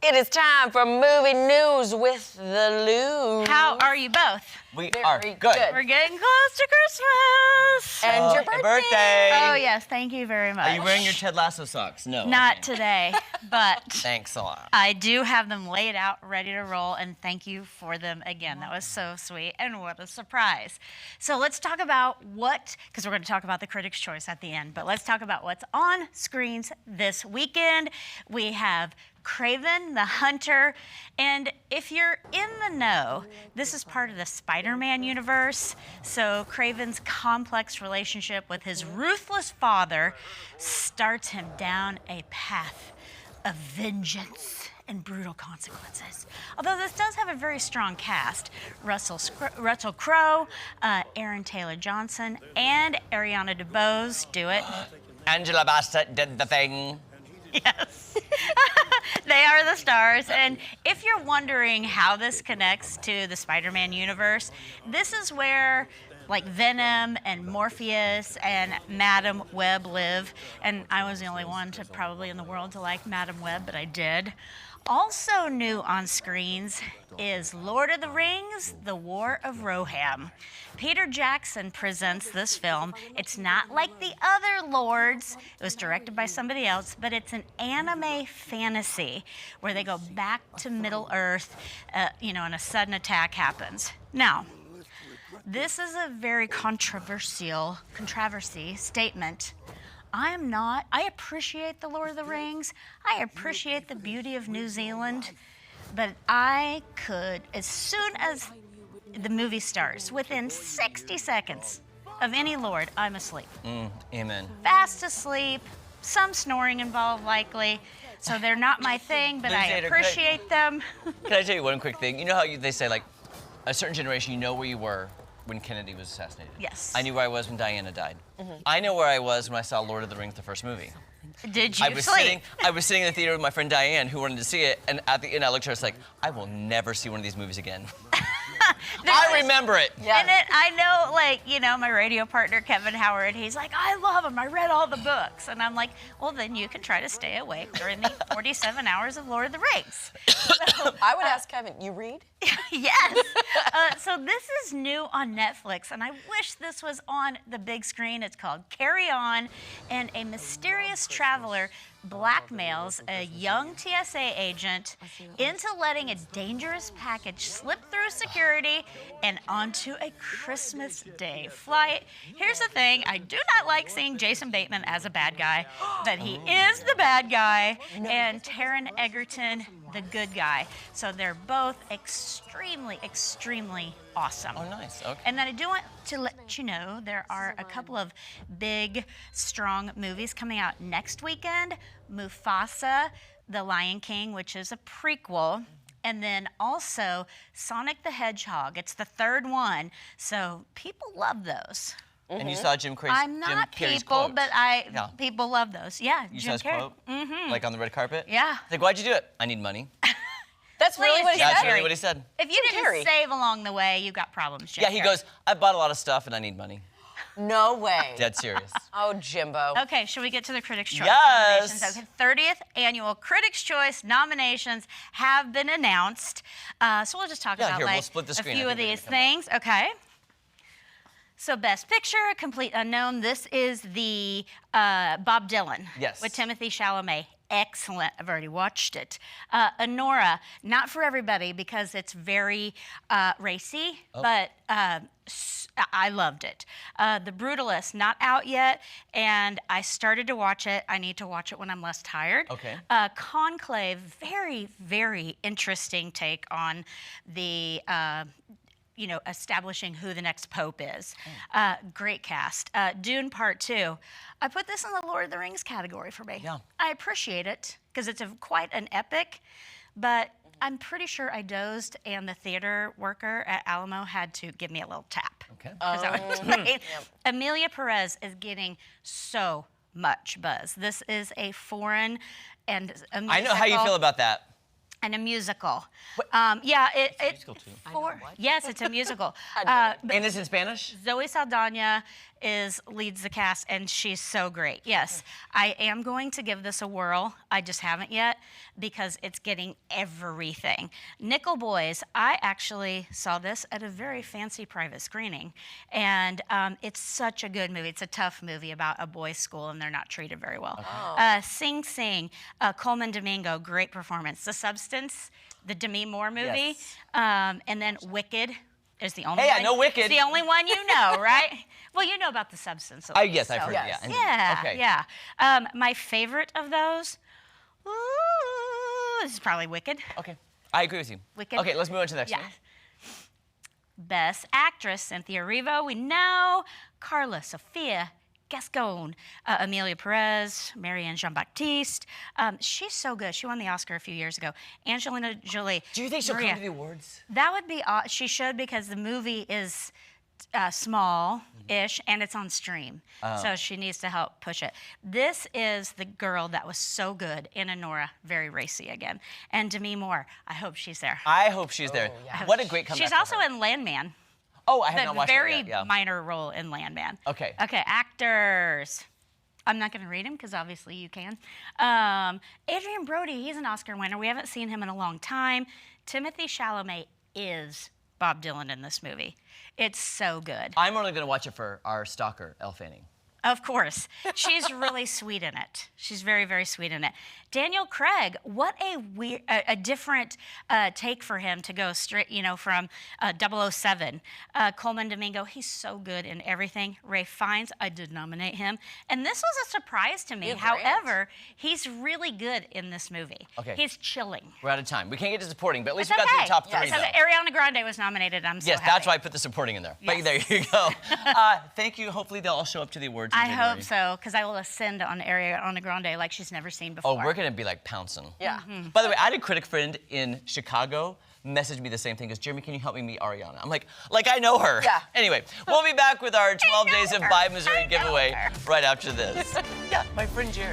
It is time for movie news with the Louz. How are you both? We Very are good. good. We're getting close to Christmas. And your birthday. Oh, yes. Thank you very much. Are you wearing your Ted Lasso socks? No. Not okay. today, but Thanks a lot. I do have them laid out, ready to roll, and thank you for them again. That was so sweet, and what a surprise. So let's talk about because we're going to talk about the Critics' Choice at the end, but let's talk about what's on screens this weekend. We have Kraven the Hunter, and if you're in the know, this is part of the Spider-Man universe. So Kraven's complex relationship with his ruthless father starts him down a path of vengeance and brutal consequences. Although this does have a very strong cast: Russell Crowe, Aaron Taylor Johnson, and Ariana DeBose do it. Angela Bassett did the thing. Yes. They are the stars. And if you're wondering how this connects to the Spider-Man universe, this is where like Venom and Morpheus and Madam Web live. And I was the only one probably in the world to like Madam Web, but I did. Also new on screens is Lord of the Rings, The War of Rohirrim. Peter Jackson presents this film. It's not like the other Lords. It was directed by somebody else, but it's an anime fantasy where they go back to Middle Earth, and a sudden attack happens. Now, this is a very controversy statement. I appreciate the Lord of the Rings. I appreciate the beauty of New Zealand, but I could, as soon as the movie starts, within 60 seconds of any Lord, I'm asleep. Amen. Fast asleep, some snoring involved likely, so they're not my thing, but I appreciate them. Can I tell you one quick thing? You know how they say, like, a certain generation, you know where you were when Kennedy was assassinated? Yes. I knew where I was when Diana died. I know where I was when I saw Lord of the Rings, the first movie. Did you I was sitting in the theater with my friend Diane, who wanted to see it, and at the end I looked at her, I was like, I will never see one of these movies again. I remember it. Yeah. And I know, my radio partner, Kevin Howard, he's like, I love them. I read all the books. And I'm like, well, then you can try to stay awake during the 47 hours of Lord of the Rings. So, I would ask Kevin, you read? Yes. So this is new on Netflix, and I wish this was on the big screen. It's called Carry On, and a mysterious traveler blackmails a young TSA agent into letting a dangerous package slip through security and onto a Christmas Day flight. Here's the thing, I do not like seeing Jason Bateman as a bad guy, but he is the bad guy, and Taron Egerton the good guy. So they're both extremely, extremely awesome. Oh, nice. Okay. And then I do want to let you know there are a couple of big, strong movies coming out next weekend. Mufasa, The Lion King, which is a prequel. And then also Sonic the Hedgehog. It's the third one. So people love those. And you saw Jim Carrey's I'm not people, but people love those. Yeah, You Jim saw his Carrey. quote? Like on the red carpet? Yeah. Like, why'd you do it? I need money. That's really what he That's said? really what he said. If you didn't save along the way, you got problems, Jim Yeah, he Carrey. goes, I bought a lot of stuff and I need money. No way. Dead serious. Oh, Jimbo. Okay, should we get to the Critics' Choice Yes. nominations? Okay, 30th annual Critics' Choice nominations have been announced. So we'll just talk about we'll split the a screen. few I of think these they're gonna things. Okay. So Best Picture, Complete Unknown. This is the Bob Dylan Yes. with Timothée Chalamet. Excellent. I've already watched it. Honora, not for everybody because it's very racy, but I loved it. The Brutalist, not out yet, and I started to watch it. I need to watch it when I'm less tired. Okay. Conclave, very, very interesting take on the establishing who the next pope is. Great cast. Dune Part 2. I put this in the Lord of the Rings category for me. Yeah. I appreciate it because it's quite an epic, but I'm pretty sure I dozed and the theater worker at Alamo had to give me a little tap. Okay. 'Cause that was great. Amelia Perez is getting so much buzz. This is a foreign and a musical. I know how you feel about that. And a musical. It's musical too. yes, it's a musical. And it's in Spanish? Zoe Saldana leads the cast, and she's so great. Yes, I am going to give this a whirl. I just haven't yet because it's getting everything. Nickel Boys, I actually saw this at a very fancy private screening, and it's such a good movie. It's a tough movie about a boys' school, and they're not treated very well. Sing Sing, Coleman Domingo, great performance. The Substance, the Demi Moore movie, and then Wicked is the only one. I know Wicked. It's the only one you know, right? Well, you know about The Substance. Yes, I've heard Yes. it. Yeah, Okay. yeah. My favorite of those, this is probably Wicked. Okay. I agree with you. Wicked. Okay, let's move on to the next Yeah. one. Best Actress, Cynthia Erivo, we know. Carla Sofia Gascon, Amelia Perez, Marianne Jean-Baptiste. She's so good. She won the Oscar a few years ago. Angelina Jolie. Do you think she'll Maria. come to the awards? That would be, she should, because the movie is small-ish, and it's on stream. So she needs to help push it. This is the girl that was so good in Anora, very racy again. And Demi Moore, I hope she's there. I hope she's there. What a great comeback. She's for also her. in Landman. Oh, I have not The watched very it yet. Yeah. minor role in Landman. Okay. Okay, actors. I'm not going to read him because obviously you can. Adrian Brody, he's an Oscar winner. We haven't seen him in a long time. Timothy Chalamet is Bob Dylan in this movie. It's so good. I'm only going to watch it for our stalker, Elle Fanning. Of course. She's really sweet in it. She's very, very sweet in it. Daniel Craig, what a different take for him to go straight, from 007. Coleman Domingo, he's so good in everything. Ray Fiennes, I did nominate him. And this was a surprise to me. Yeah, However, he's really good in this movie. Okay. He's chilling. We're out of time. We can't get to supporting, but at least It's we got to okay. the top three. So though. Ariana Grande was nominated. I'm so Yes, happy. that's why I put the supporting in there. But Yes. there you go. Thank you. Hopefully they'll all show up to the awards in I January. hope so, because I will ascend on Ariana Grande like she's never seen before. Oh, we're going to be like pouncing. Yeah. By the way, I had a critic friend in Chicago message me the same thing. Goes, Jeremy, can you help me meet Ariana? I'm like I know her. Yeah. Anyway, we'll be back with our 12 Days of her. Bye Missouri I know giveaway her. right after this. Yeah, my friend Jerry.